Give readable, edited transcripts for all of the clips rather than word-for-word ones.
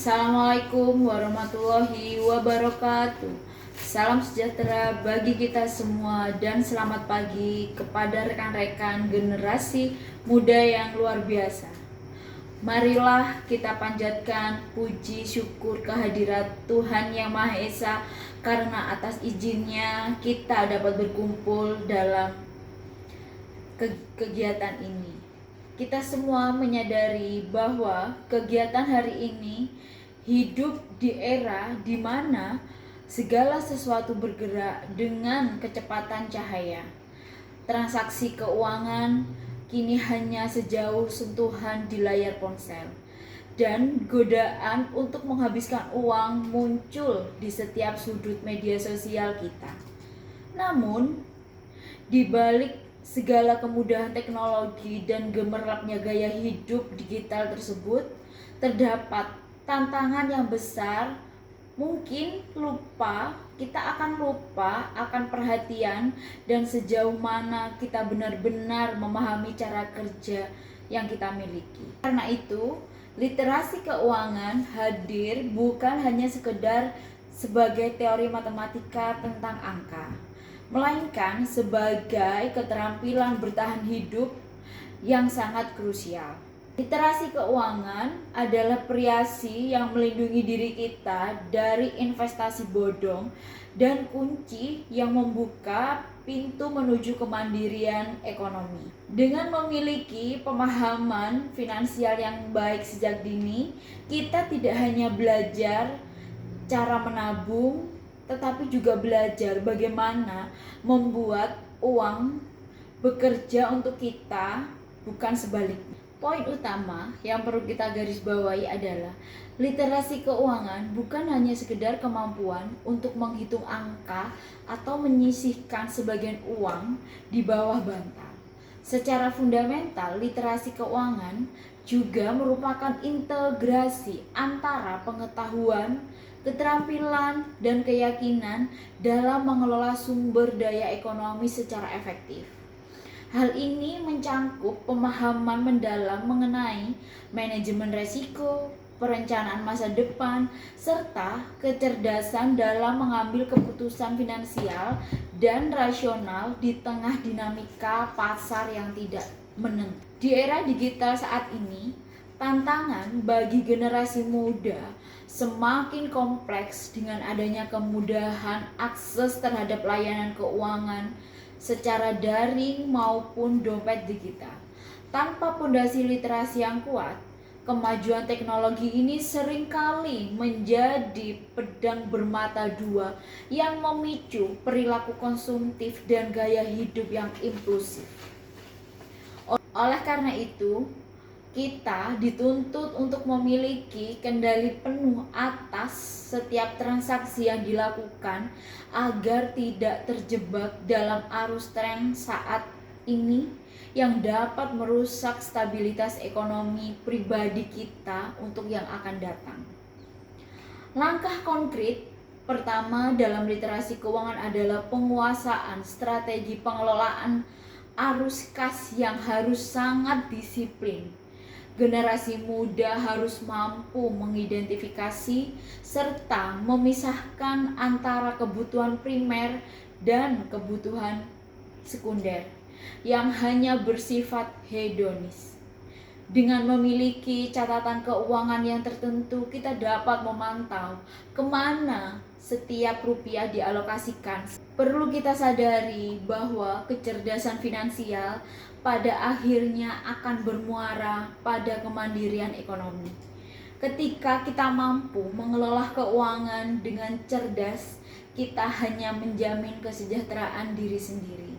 Assalamualaikum warahmatullahi wabarakatuh. Salam sejahtera bagi kita semua dan selamat pagi kepada rekan-rekan generasi muda yang luar biasa. Marilah kita panjatkan puji syukur kehadirat Tuhan Yang Maha Esa, karena atas izinnya kita dapat berkumpul dalam kegiatan ini. Kita semua menyadari bahwa kegiatan hari ini hidup di era di mana segala sesuatu bergerak dengan kecepatan cahaya. Transaksi keuangan kini hanya sejauh sentuhan di layar ponsel, dan godaan untuk menghabiskan uang muncul di setiap sudut media sosial kita. Namun, di balik segala kemudahan teknologi dan gemerlapnya gaya hidup digital tersebut, terdapat tantangan yang besar. Mungkin kita akan lupa akan perhatian dan sejauh mana kita benar-benar memahami cara kerja yang kita miliki. Karena itu, literasi keuangan hadir bukan hanya sekedar sebagai teori matematika tentang angka, melainkan sebagai keterampilan bertahan hidup yang sangat krusial. Literasi keuangan adalah periasi yang melindungi diri kita dari investasi bodong dan kunci yang membuka pintu menuju kemandirian ekonomi. Dengan memiliki pemahaman finansial yang baik sejak dini, kita tidak hanya belajar cara menabung, tetapi juga belajar bagaimana membuat uang bekerja untuk kita, bukan sebaliknya. Poin utama yang perlu kita garis bawahi adalah literasi keuangan bukan hanya sekedar kemampuan untuk menghitung angka atau menyisihkan sebagian uang di bawah bantal. Secara fundamental, literasi keuangan juga merupakan integrasi antara pengetahuan, keterampilan, dan keyakinan dalam mengelola sumber daya ekonomi secara efektif. Hal ini mencangkup pemahaman mendalam mengenai manajemen risiko, perencanaan masa depan, serta kecerdasan dalam mengambil keputusan finansial dan rasional di tengah dinamika pasar yang tidak menentu. Di era digital saat ini, tantangan bagi generasi muda semakin kompleks dengan adanya kemudahan akses terhadap layanan keuangan secara daring maupun dompet digital. Tanpa pondasi literasi yang kuat, kemajuan teknologi ini seringkali menjadi pedang bermata dua yang memicu perilaku konsumtif dan gaya hidup yang impulsif. Oleh karena itu, kita dituntut untuk memiliki kendali penuh atas setiap transaksi yang dilakukan agar tidak terjebak dalam arus tren saat ini yang dapat merusak stabilitas ekonomi pribadi kita untuk yang akan datang. Langkah konkret pertama dalam literasi keuangan adalah penguasaan strategi pengelolaan arus kas yang harus sangat disiplin. Generasi muda harus mampu mengidentifikasi serta memisahkan antara kebutuhan primer dan kebutuhan sekunder yang hanya bersifat hedonis. Dengan memiliki catatan keuangan yang tertentu, kita dapat memantau kemana setiap rupiah dialokasikan. Perlu kita sadari bahwa kecerdasan finansial pada akhirnya akan bermuara pada kemandirian ekonomi. Ketika kita mampu mengelola keuangan dengan cerdas, kita hanya menjamin kesejahteraan diri sendiri,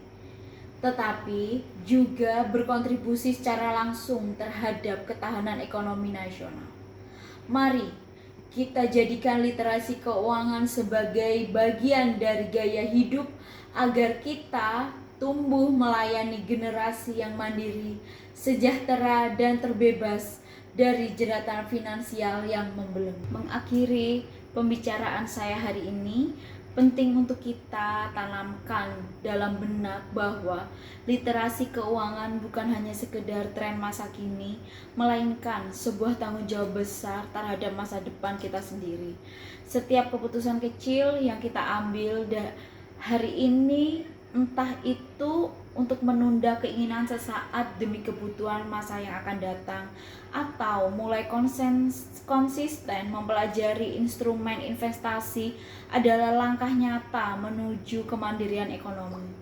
tetapi juga berkontribusi secara langsung terhadap ketahanan ekonomi nasional. Mari kita jadikan literasi keuangan sebagai bagian dari gaya hidup agar kita tumbuh melayani generasi yang mandiri, sejahtera, dan terbebas dari jeratan finansial yang membelenggu. Mengakhiri pembicaraan saya hari ini, Penting untuk kita tanamkan dalam benak bahwa literasi keuangan bukan hanya sekedar tren masa kini, melainkan sebuah tanggung jawab besar terhadap masa depan kita sendiri. Setiap keputusan kecil yang kita ambil hari ini, entah itu untuk menunda keinginan sesaat demi kebutuhan masa yang akan datang, atau mulai konsisten mempelajari instrumen investasi, adalah langkah nyata menuju kemandirian ekonomi.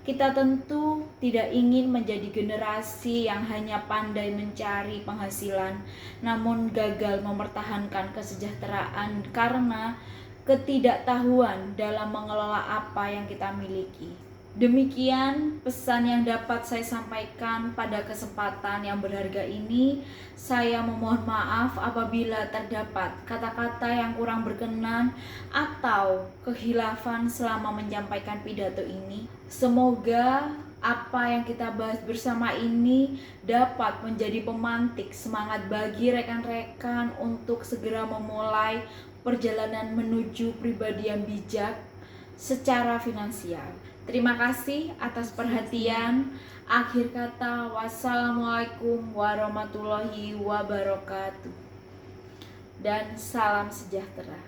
Kita tentu tidak ingin menjadi generasi yang hanya pandai mencari penghasilan, namun gagal mempertahankan kesejahteraan karena ketidaktahuan dalam mengelola apa yang kita miliki. Demikian pesan yang dapat saya sampaikan pada kesempatan yang berharga ini. Saya memohon maaf apabila terdapat kata-kata yang kurang berkenan atau kehilafan selama menyampaikan pidato ini. Semoga apa yang kita bahas bersama ini dapat menjadi pemantik semangat bagi rekan-rekan untuk segera memulai perjalanan menuju pribadi yang bijak secara finansial. Terima kasih atas perhatian. Akhir kata, wassalamualaikum warahmatullahi wabarakatuh. Dan salam sejahtera.